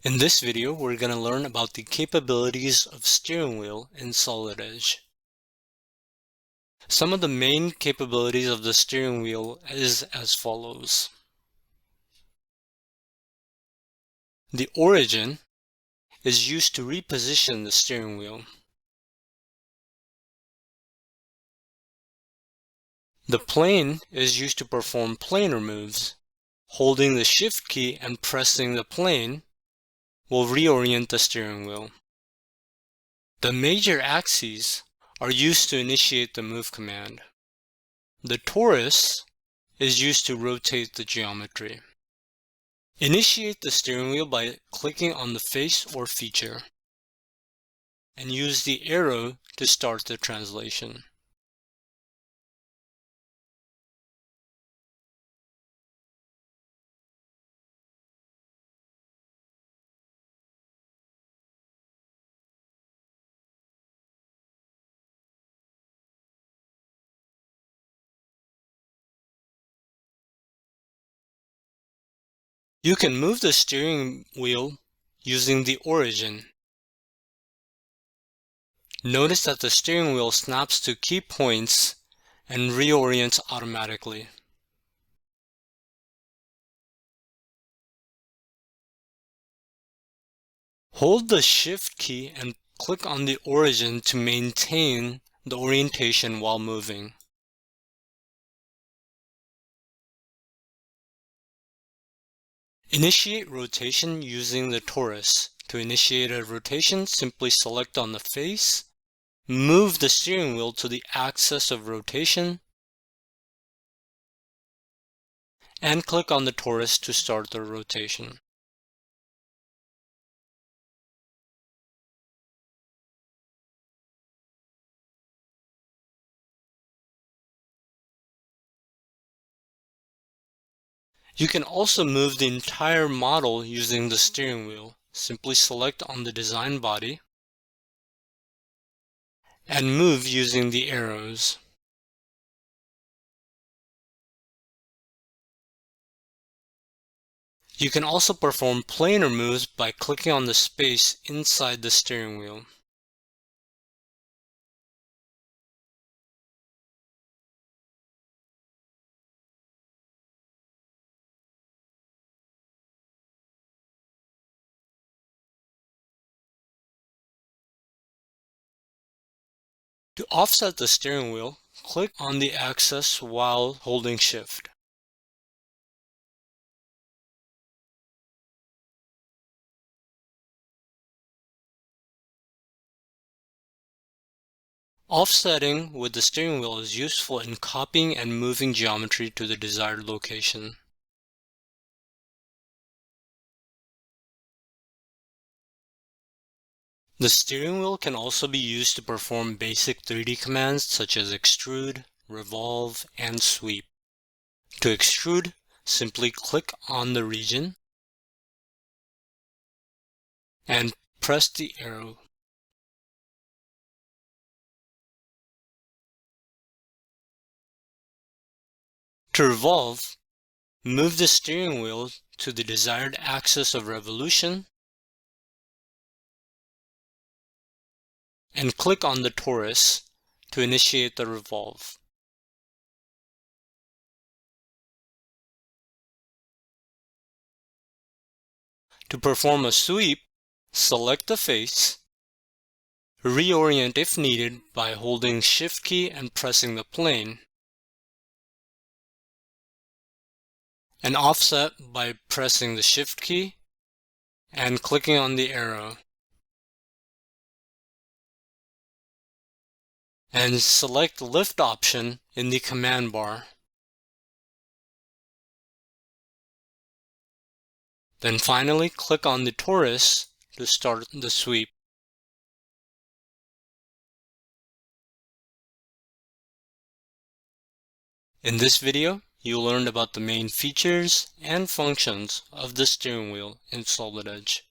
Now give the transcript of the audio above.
In this video, we're going to learn about the capabilities of steering wheel in Solid Edge. Some of the main capabilities of the steering wheel is as follows. The origin is used to reposition the steering wheel. The plane is used to perform planar moves. Holding the shift key and pressing the plane will reorient the steering wheel. The major axes are used to initiate the move command. The torus is used to rotate the geometry. Initiate the steering wheel by clicking on the face or feature, and use the arrow to start the translation. You can move the steering wheel using the origin. Notice that the steering wheel snaps to key points and reorients automatically. Hold the shift key and click on the origin to maintain the orientation while moving. Initiate rotation using the torus. To initiate a rotation, simply select on the face, move the steering wheel to the axis of rotation, and click on the torus to start the rotation. You can also move the entire model using the steering wheel. Simply select on the design body and move using the arrows. You can also perform planar moves by clicking on the space inside the steering wheel. To offset the steering wheel, click on the axis while holding shift. Offsetting with the steering wheel is useful in copying and moving geometry to the desired location. The steering wheel can also be used to perform basic 3D commands such as extrude, revolve, and sweep. To extrude, simply click on the region and press the arrow. To revolve, move the steering wheel to the desired axis of revolution and click on the torus to initiate the revolve. To perform a sweep, select the face, reorient if needed by holding shift key and pressing the plane, and offset by pressing the shift key and clicking on the arrow. And select lift option in the command bar. Then finally click on the torus to start the sweep. In this video, you learned about the main features and functions of the steering wheel in Solid Edge.